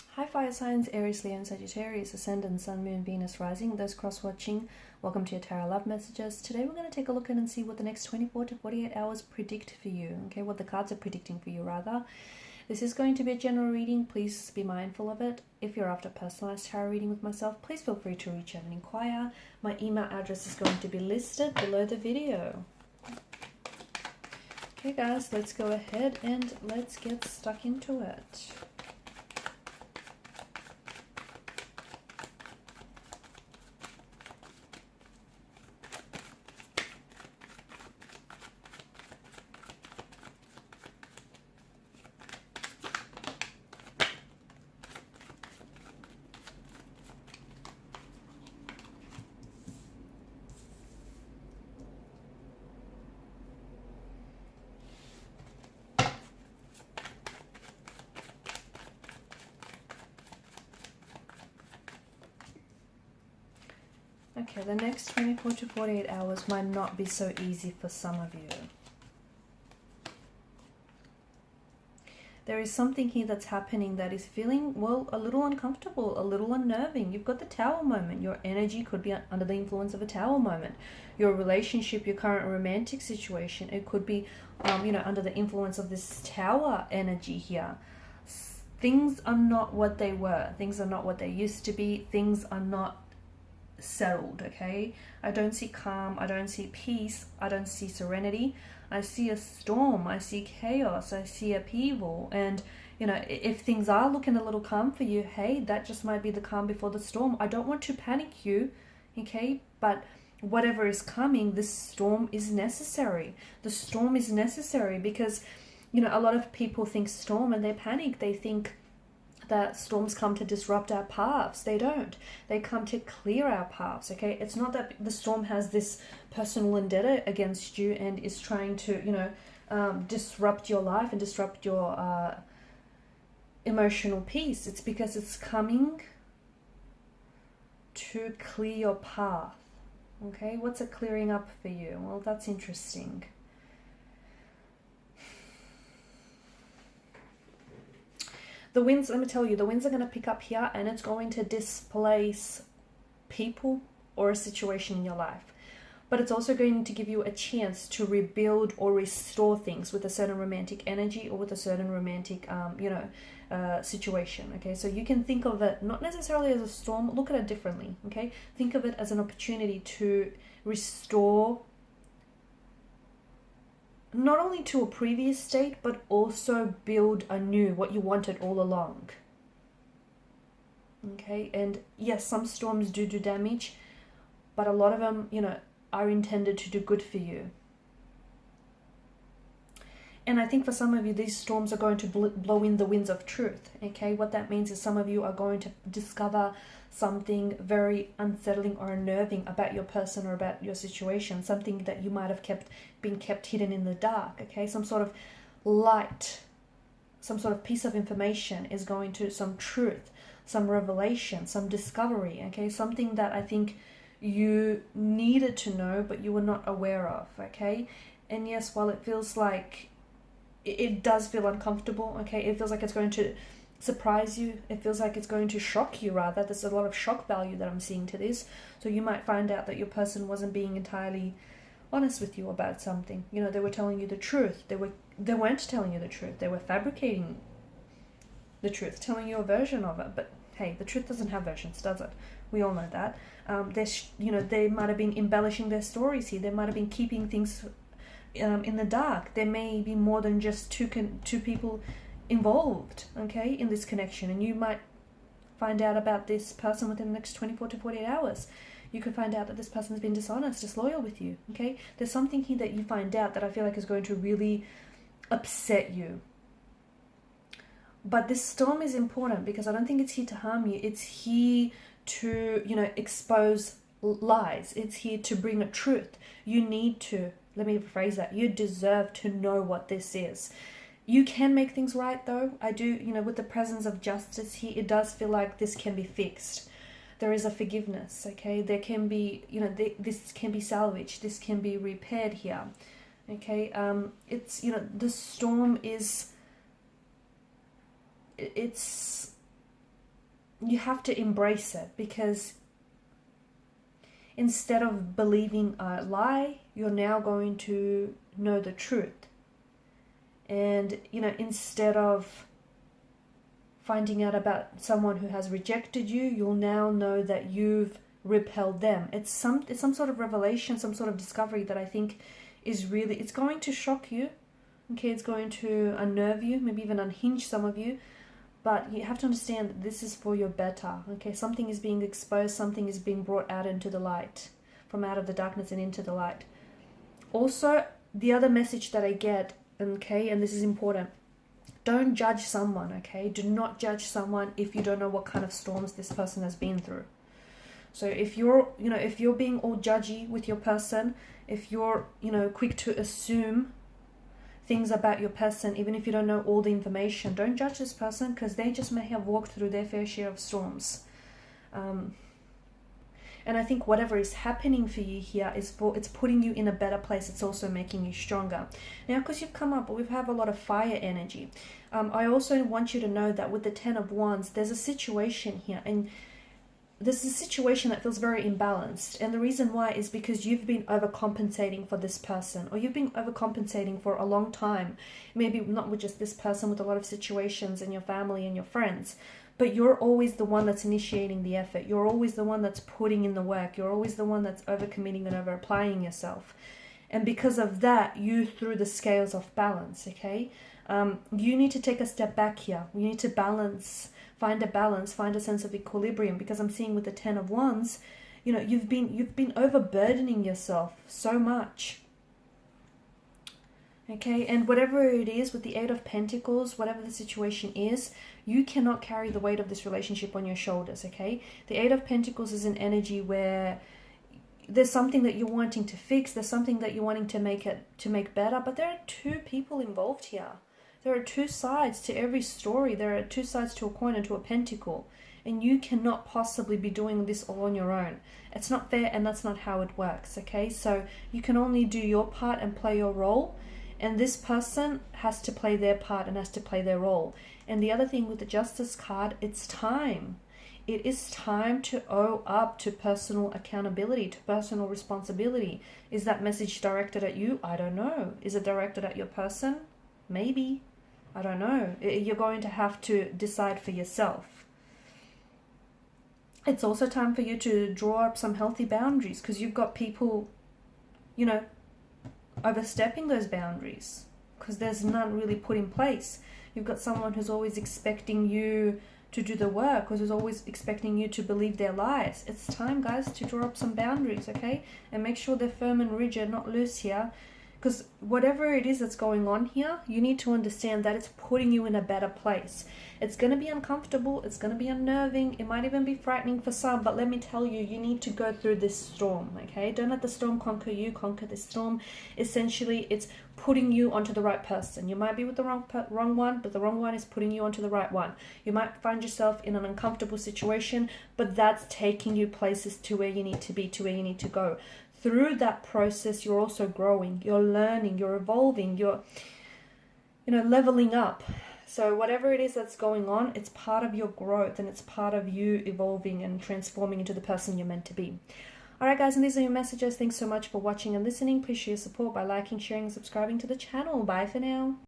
Hi fire signs, Aries, Leo and Sagittarius, Ascendant, Sun, Moon, Venus, Rising. Those cross-watching, welcome to your Tarot Love Messages. Today we're going to take a look at and see what the next 24 to 48 hours predict for you. Okay, what the cards are predicting for you rather. This is going to be a general reading. Please be mindful of it. If you're after personalized tarot reading with myself, please feel free to reach out and inquire. My email address is going to be listed below the video. Okay guys, let's go ahead and let's get stuck into it. Okay, the next 24 to 48 hours might not be so easy for some of you. There is something here that's happening that is feeling, well, a little uncomfortable, a little unnerving. You've got the Tower moment. Your energy could be under the influence of a Tower moment. Your relationship, your current romantic situation, it could be, under the influence of this Tower energy here. Things are not what they were. Things are not what they used to be. Things are not settled. Okay, I don't see calm, I don't see peace, I don't see serenity. I see a storm, I see chaos, I see upheaval. And if things are looking a little calm for you, hey, that just might be the calm before the storm. I don't want to panic you, okay, but whatever is coming, this storm is necessary. The storm is necessary because a lot of people think storm and they panic. They think that storms come to disrupt our paths. They don't. They come to clear our paths, okay? It's not that the storm has this personal vendetta against you and is trying to, disrupt your life and disrupt your emotional peace. It's because it's coming to clear your path, okay? What's it clearing up for you? Well, that's interesting. The winds, let me tell you, the winds are going to pick up here and it's going to displace people or a situation in your life. But it's also going to give you a chance to rebuild or restore things with a certain romantic energy or with a certain romantic, situation. Okay, so you can think of it not necessarily as a storm. Look at it differently. Okay, think of it as an opportunity to restore not only to a previous state, but also build anew what you wanted all along. Okay, and yes, some storms do damage, but a lot of them, are intended to do good for you. And I think for some of you, these storms are going to blow in the winds of truth. Okay, what that means is some of you are going to discover something very unsettling or unnerving about your person or about your situation, something that you might have been kept hidden in the dark. Okay, some sort of light, some sort of piece of information is going to, some truth, some revelation, some discovery. Okay, something that I think you needed to know but you were not aware of. Okay, and yes, while it feels like it does feel uncomfortable, okay, it feels like it's going to surprise you, it feels like it's going to shock you rather. There's a lot of shock value that I'm seeing to this. So you might find out that your person wasn't being entirely honest with you about something. They were telling you the truth. They weren't telling you the truth. They were fabricating the truth, telling you a version of it. But hey, the truth doesn't have versions, does it? We all know that. They might have been embellishing their stories here. They might have been keeping things in the dark. There may be more than just two people involved, okay, in this connection, and you might find out about this person within the next 24 to 48 hours. You could find out that this person's been dishonest, disloyal with you, okay? There's something here that you find out that I feel like is going to really upset you. But this storm is important because I don't think it's here to harm you. It's here to, expose lies. It's here to bring a truth. You need to, let me rephrase that, you deserve to know what this is. You can make things right though. I do, with the presence of justice here, it does feel like this can be fixed. There is a forgiveness, okay? There can be, this can be salvaged. This can be repaired here, okay? It's, the storm is, it's you have to embrace it, because instead of believing a lie, you're now going to know the truth. And, you know, instead of finding out about someone who has rejected you, you'll now know that you've repelled them. It's some sort of revelation, some sort of discovery that I think is really, it's going to shock you. Okay, it's going to unnerve you, maybe even unhinge some of you. But you have to understand that this is for your better. Okay, something is being exposed, something is being brought out into the light, from out of the darkness and into the light. Also, the other message that I get, okay, and this is important, don't judge someone, okay? Do not judge someone if you don't know what kind of storms this person has been through. So if you're, you know, if you're being all judgy with your person, if you're, you know, quick to assume things about your person, even if you don't know all the information, don't judge this person, because they just may have walked through their fair share of storms. And I think whatever is happening for you here it's putting you in a better place. It's also making you stronger. Now, because you've come up, we have a lot of fire energy. I also want you to know that with the 10 of Wands, there's a situation here, and this is a situation that feels very imbalanced. And the reason why is because you've been overcompensating for this person, or you've been overcompensating for a long time. Maybe not with just this person, with a lot of situations in your family and your friends. But you're always the one that's initiating the effort. You're always the one that's putting in the work. You're always the one that's overcommitting and over-applying yourself. And because of that, you threw the scales off balance, okay? You need to take a step back here. You need to balance, find a sense of equilibrium, because I'm seeing with the 10 of Wands, you know, you've been overburdening yourself so much. Okay, and whatever it is with the 8 of Pentacles, whatever the situation is, you cannot carry the weight of this relationship on your shoulders, okay? The 8 of Pentacles is an energy where there's something that you're wanting to fix, there's something that you're wanting to make better, but there are two people involved here. There are two sides to every story. There are two sides to a coin and to a pentacle. And you cannot possibly be doing this all on your own. It's not fair, and that's not how it works, okay? So you can only do your part and play your role. And this person has to play their part and has to play their role. And the other thing with the Justice card, it's time. It is time to owe up to personal accountability, to personal responsibility. Is that message directed at you? I don't know. Is it directed at your person? Maybe. I don't know. You're going to have to decide for yourself. It's also time for you to draw up some healthy boundaries, because you've got people, you know, overstepping those boundaries, because there's none really put in place. You've got someone who's always expecting you to do the work, or who's always expecting you to believe their lies. It's time, guys, to draw up some boundaries, okay? And make sure they're firm and rigid, not loose here. Because whatever it is that's going on here, you need to understand that it's putting you in a better place. It's going to be uncomfortable. It's going to be unnerving. It might even be frightening for some. But let me tell you, you need to go through this storm, okay? Don't let the storm conquer you. Conquer this storm. Essentially, it's putting you onto the right person. You might be with the wrong one, but the wrong one is putting you onto the right one. You might find yourself in an uncomfortable situation, but that's taking you places to where you need to be, to where you need to go. Through that process, you're also growing, you're learning, you're evolving, you're, you know, leveling up. So whatever it is that's going on, it's part of your growth, and it's part of you evolving and transforming into the person you're meant to be. All right, guys, and these are your messages. Thanks so much for watching and listening. Please show your support by liking, sharing, and subscribing to the channel. Bye for now.